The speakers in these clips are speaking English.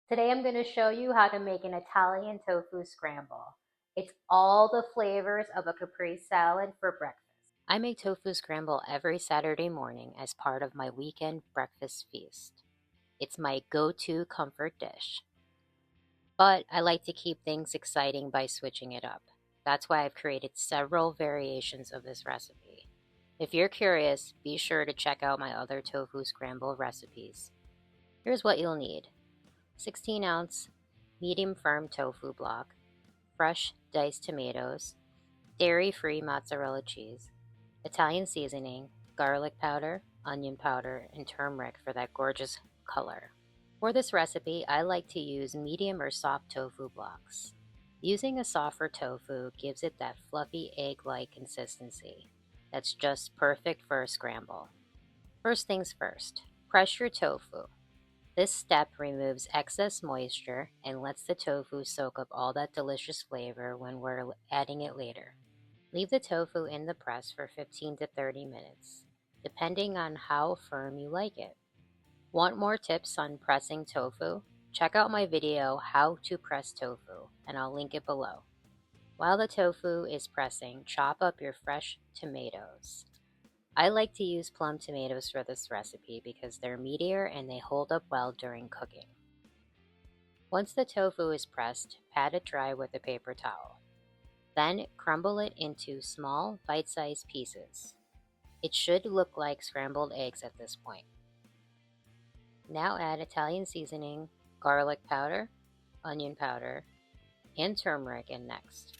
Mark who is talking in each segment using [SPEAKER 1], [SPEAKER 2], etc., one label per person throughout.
[SPEAKER 1] Today I'm going to show you how to make an Italian tofu scramble. It's all the flavors of a caprese salad for breakfast. I make tofu scramble every Saturday morning as part of my weekend breakfast feast. It's my go-to comfort dish. But I like to keep things exciting by switching it up. That's why I've created several variations of this recipe. If you're curious, be sure to check out my other tofu scramble recipes. Here's what you'll need. 16-ounce medium firm tofu block, fresh diced tomatoes, dairy-free mozzarella cheese, Italian seasoning, garlic powder, onion powder, and turmeric for that gorgeous color. For this recipe, I like to use medium or soft tofu blocks. Using a softer tofu gives it that fluffy egg-like consistency that's just perfect for a scramble. First things first, press your tofu. This step removes excess moisture and lets the tofu soak up all that delicious flavor when we're adding it later. Leave the tofu in the press for 15 to 30 minutes, depending on how firm you like it. Want more tips on pressing tofu? Check out my video, How to Press Tofu, and I'll link it below. While the tofu is pressing, chop up your fresh tomatoes. I like to use plum tomatoes for this recipe because they're meatier and they hold up well during cooking. Once the tofu is pressed, pat it dry with a paper towel. Then crumble it into small, bite-sized pieces. It should look like scrambled eggs at this point. Now add Italian seasoning, garlic powder, onion powder, and turmeric in next.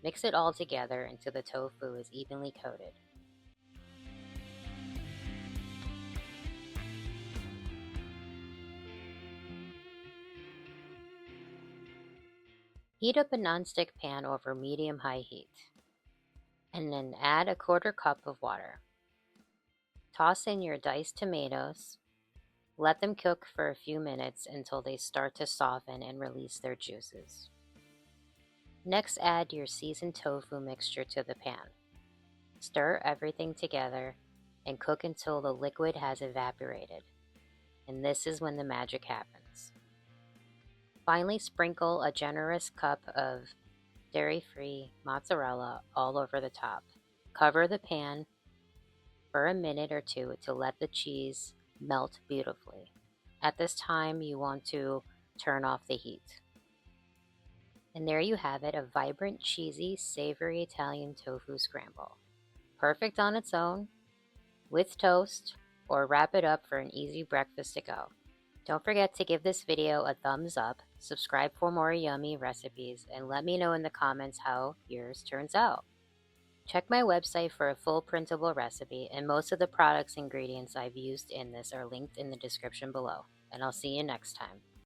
[SPEAKER 1] Mix it all together until the tofu is evenly coated. Heat up a nonstick pan over medium-high heat, and then add a quarter cup of water. Toss in your diced tomatoes. Let them cook for a few minutes until they start to soften and release their juices. Next, add your seasoned tofu mixture to the pan. Stir everything together and cook until the liquid has evaporated. And this is when the magic happens. Finally, sprinkle a generous cup of dairy-free mozzarella all over the top. Cover the pan for a minute or two to let the cheese melt beautifully. At this time, you want to turn off the heat. And there you have it, a vibrant, cheesy, savory Italian tofu scramble. Perfect on its own, with toast, or wrap it up for an easy breakfast to go. Don't forget to give this video a thumbs up, subscribe for more yummy recipes, and let me know in the comments how yours turns out. Check my website for a full printable recipe, and most of the products and ingredients I've used in this are linked in the description below. And I'll see you next time.